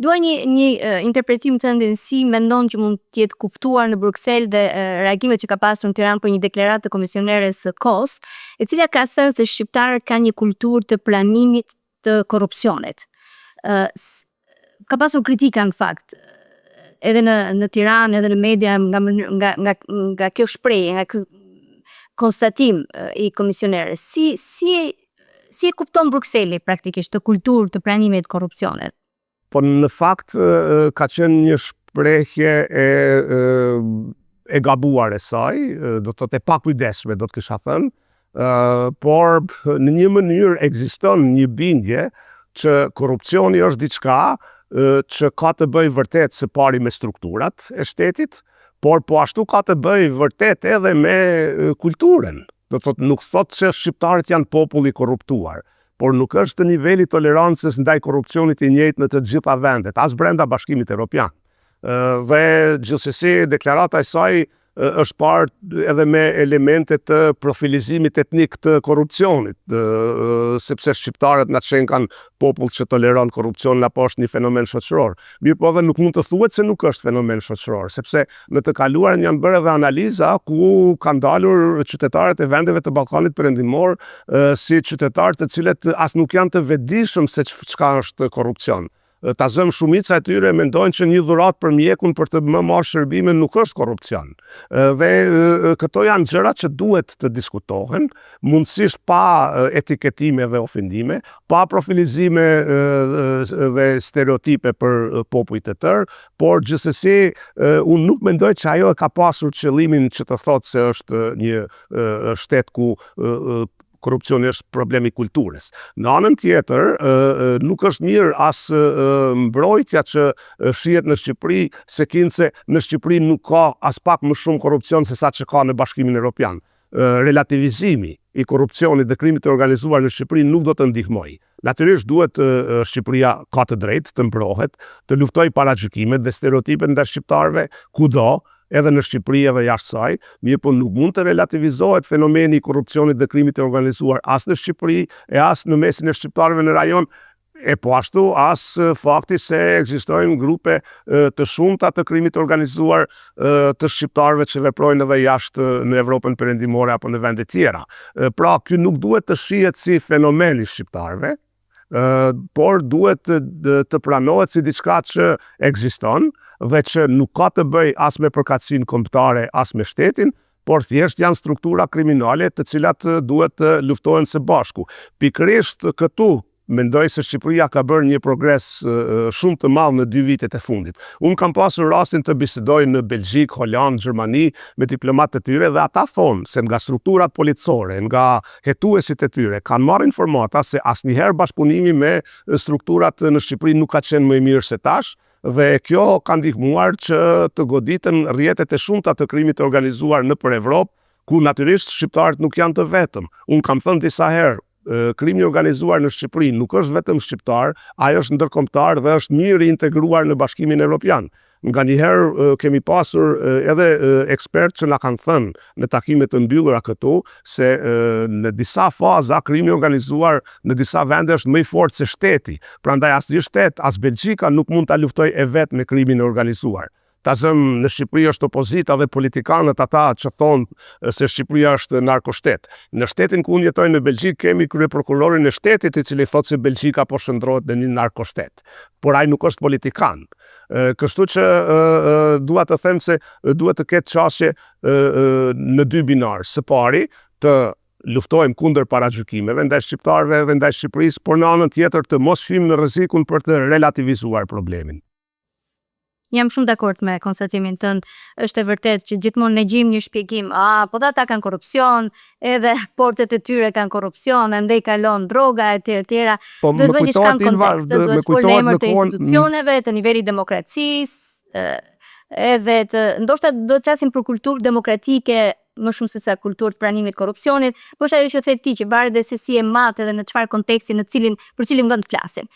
Dua një interpretim tënd si mendon që mund të jetë kuptuar në Bruksel dhe reagimet që ka pasur në Tiranë për një deklaratë të komisioneres Kos, e cila ka thënë se shqiptarët kanë një kulturë të pranimit të korrupsionit. Ka pasur kritika në fakt edhe në Tiranë edhe në media nga kjo shprehje, nga ky konstatim i komisioneres. Si e kupton Brukseli praktikisht të kulturë të pranimit të korrupsionit? Po në fakt ka qenë një shprehje e gabuar e saj, do të thotë e pakujdesshme, do të kisha thënë, por në një mënyrë ekziston një bindje që korrupsioni është diçka që ka të bëjë vërtet së pari me strukturat e shtetit, por po ashtu ka të bëjë vërtet edhe me kulturën. Do të thotë nuk thotë se shqiptarët janë popull i korruptuar, por nuk është niveli tolerancës ndaj korrupsionit i njëjtë në të gjitha vendet, as brenda Bashkimit Evropian. Dhe gjithsesi deklarata e saj është parë edhe me elemente të profilizimit etnik të korrupsionit, sepse shqiptarët na qenë kanë popull që toleron korrupsionin apo është një fenomen shoqëror. Mirë po edhe nuk mund të thuhet se nuk është fenomen shoqëror, sepse në të kaluarën janë bërë edhe analiza ku kanë dalur qytetarët e vendeve të Ballkanit Perëndimor si qytetarë të cilët as nuk janë të vetëdijshëm se çka është korrupsion. Ta zëm shumica e tyre mendojnë që një dhuratë për mjekun për të më marrë shërbime nuk është korrupsion. Dhe këto janë gjëra që duhet të diskutohen, mundësisht pa etiketime dhe ofendime, pa profilizime dhe stereotipe për popujt e tërë, por gjithsesi unë nuk mendoj që ajo ka pasur qëllimin që të thotë se është një shtet ku korrupsioni është problemi kulturës. Në anën tjetër, nuk është mirë as mbrojtja që shihet në Shqipëri, sekinse në Shqipëri nuk ka as pak më shumë korrupsion se sa që ka në Bashkimin Evropian. Relativizimi i korrupsionit dhe krimit të organizuar në Shqipëri nuk do të ndihmojë. Natyrisht duhet Shqipëria ka të drejtë të mbrohet, të luftojë paragjykimet dhe stereotipet ndaj shqiptarëve kudo, edhe në Shqipëri edhe jashtë saj, mirë po nuk mund të relativizohet fenomeni i korrupsionit dhe krimit të organizuar as në Shqipëri e as në mesin e shqiptarëve në rajon, e po ashtu as fakti se ekzistojnë grupe të shumta të krimit të organizuar të shqiptarëve që veprojnë edhe jashtë në Evropën Perëndimore apo në vende tjera. Pra, ky nuk duhet të shihet si fenomen i shqiptarëve, por duhet të pranohet si diçka që ekziston dhe që nuk ka të bëj as me përkatësinë kombëtare as me shtetin, por thjesht janë struktura kriminale të cilat duhet të luftohen së bashku. Pikërisht këtu mendoj se Shqipëria ka bërë një progres shumë të madh në 2 vitet e fundit. Unë kam pasur rastin të bisedoj në Belgjik, Holand, Gjermani me diplomatë të tyre dhe ata thonë se nga strukturat policore, nga hetuesit e tyre, kanë marrë informata se asnjëherë bashkëpunimi me strukturat në Shqipëri nuk ka qenë më i mirë se tash, dhe kjo ka ndihmuar që të goditen rrjetet e shumta të krimit të organizuar nëpër Evropë, ku natyrisht shqiptarët nuk janë të vetëm. Unë kam thënë disa herë, krimi organizuar në Shqipëri nuk është vetëm shqiptar, ai është ndërkombëtar dhe është mirë reintegruar në Bashkimin Evropian. Nganjëherë kemi pasur edhe ekspertë që na kanë thënë në takime të mbyllura këtu se në disa faza krimi organizuar në disa vende është më i fortë se shteti. Prandaj asnjë shtet, as Belgjika nuk mund ta luftojë e vet me krimin e organizuar. Ta zëm në Shqipëri është opozita dhe politikanët ata që thonë se Shqipëria është narkoshtet. Në shtetin ku unë jetoj në Belgjik kemi kryeprokurorin e shtetit i cili thotë se Belgjika po shndrohet në një narkoshtet. Por ai nuk është politikan. Kështu që dua të them se duhet të ketë çështje në 2 binar. Së pari të luftojmë kundër paragjykimeve ndaj shqiptarëve dhe ndaj Shqipërisë, por në anën tjetër të mos hyjmë në rrezikun për të relativizuar problemin. Jam shumë dakord me konstatimin tënd. Është e vërtetë që gjithmonë ne gjejmë një shpjegim. Po ata kanë korrupsion, edhe portet e tyre kanë korrupsion, andaj kalon droga etj. Po duhet të bëjë diçka në kontekst, duhet të folë emër të institucioneve, të nivelit demokracisë, edhe ndoshta do të flasim për kulturë demokratike më shumë se sa kulturë të pranimit korrupsionit, por është ajo që the ti që varet dhe se si e mat edhe në çfarë konteksti për cilin vend flasim.